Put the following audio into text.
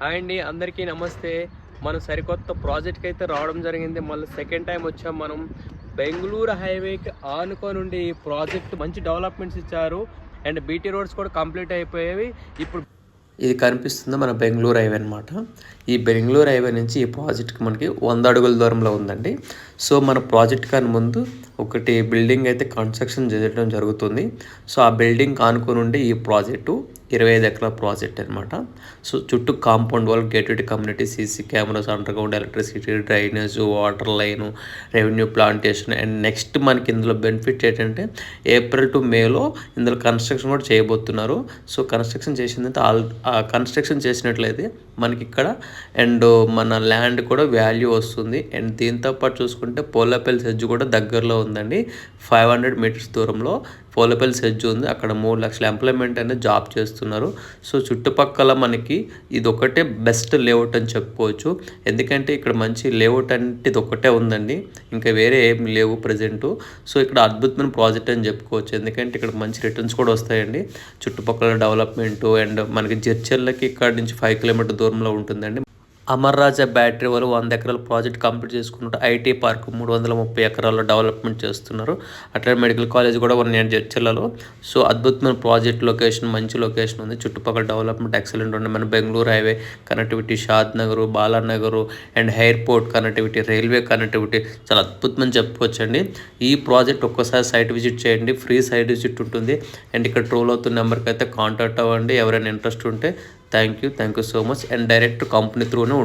Hi అండి, అందరికీ నమస్తే. మనం సరికొత్త ప్రాజెక్ట్కి అయితే రావడం జరిగింది. మళ్ళీ సెకండ్ టైం వచ్చాం మనం. బెంగళూరు హైవేకి ఆనుకోనుండి ఈ ప్రాజెక్ట్ మంచి డెవలప్మెంట్స్ ఇచ్చారు. అండ్ బీటీ రోడ్స్ కూడా కంప్లీట్ అయిపోయేవి. ఇప్పుడు ఇది కనిపిస్తుంది మన బెంగళూరు హైవే అనమాట. ఈ బెంగళూరు హైవే నుంచి ఈ ప్రాజెక్ట్కి మనకి 100 అడుగుల దూరంలో ఉందండి. సో మన ప్రాజెక్ట్ కన్నా ముందు ఒకటి బిల్డింగ్ అయితే కన్స్ట్రక్షన్ చేయడం జరుగుతుంది. సో ఆ బిల్డింగ్ ఆనుకొని ఉండి ఈ ప్రాజెక్టు 25 ఎకరాల ప్రాజెక్ట్ అనమాట. సో చుట్టూ compound wall, gated community, CC cameras, underground electricity, drainage, water line, revenue plantation. And next మనకి ఇందులో బెనిఫిట్ ఏంటంటే ఏప్రిల్ టు మేలో ఇందులో కన్స్ట్రక్షన్ కూడా చేయబోతున్నారు. సో కన్స్ట్రక్షన్ చేసిందంటే కన్స్ట్రక్షన్ చేసినట్లయితే మనకి ఇక్కడ అండ్ మన ల్యాండ్ కూడా వాల్యూ వస్తుంది. అండ్ దీంతోపాటు చూసుకుంటే పోలపల్లి సెజ్ కూడా దగ్గరలో ఉందండి. 500 మీటర్స్ దూరంలో పోలపల్లి సెజ్ ఉంది. అక్కడ 3 లక్షల ఎంప్లాయ్మెంట్ అనేది జాబ్ చేస్తున్నారు. సో చుట్టుపక్కల మనకి ఇది ఒకటే బెస్ట్ లేఅవుట్ అని చెప్పుకోవచ్చు. ఎందుకంటే ఇక్కడ మంచి లేఅవుట్ అంటే ఇది ఒకటే ఉందండి, ఇంకా వేరే ఏం లేవు ప్రజెంటు. సో ఇక్కడ అద్భుతమైన ప్రాజెక్ట్ అని చెప్పుకోవచ్చు. ఎందుకంటే ఇక్కడ మంచి రిటర్న్స్ కూడా వస్తాయండి. చుట్టుపక్కల డెవలప్మెంటు అండ్ మనకి జడ్చర్లకి ఇక్కడ నుంచి 5 కిలోమీటర్ దూరంలో ఉంటుందండి. అమర్ రాజా బ్యాటరీ వాళ్ళు 100 ఎకరాల ప్రాజెక్ట్ కంప్లీట్ చేసుకున్నట్టు ఐటీ పార్క్ 330 ఎకరాల్లో డెవలప్మెంట్ చేస్తున్నారు. అట్లా మెడికల్ కాలేజ్ కూడా ఉన్నాయి జడ్చర్లలో. సో అద్భుతమైన ప్రాజెక్ట్ లొకేషన్, మంచి లొకేషన్ ఉంది. చుట్టుపక్కల డెవలప్మెంట్ ఎక్సలెంట్ ఉంది. మన Bengaluru highway connectivity, Shad Nagar, Balanagar and airport connectivity, railway connectivity చాలా అద్భుతమని చెప్పుకోవచ్చండి. ఈ ప్రాజెక్ట్ ఒక్కసారి సైట్ విజిట్ చేయండి, ఫ్రీ సైట్ విజిట్ ఉంటుంది. అండ్ ఇక్కడ ట్రోల్ అవుతున్న నెంబర్కి అయితే కాంటాక్ట్ అవ్వండి ఎవరైనా ఇంట్రెస్ట్ ఉంటే. Thank you so much. And direct company త్రూనే ఉంటుంది.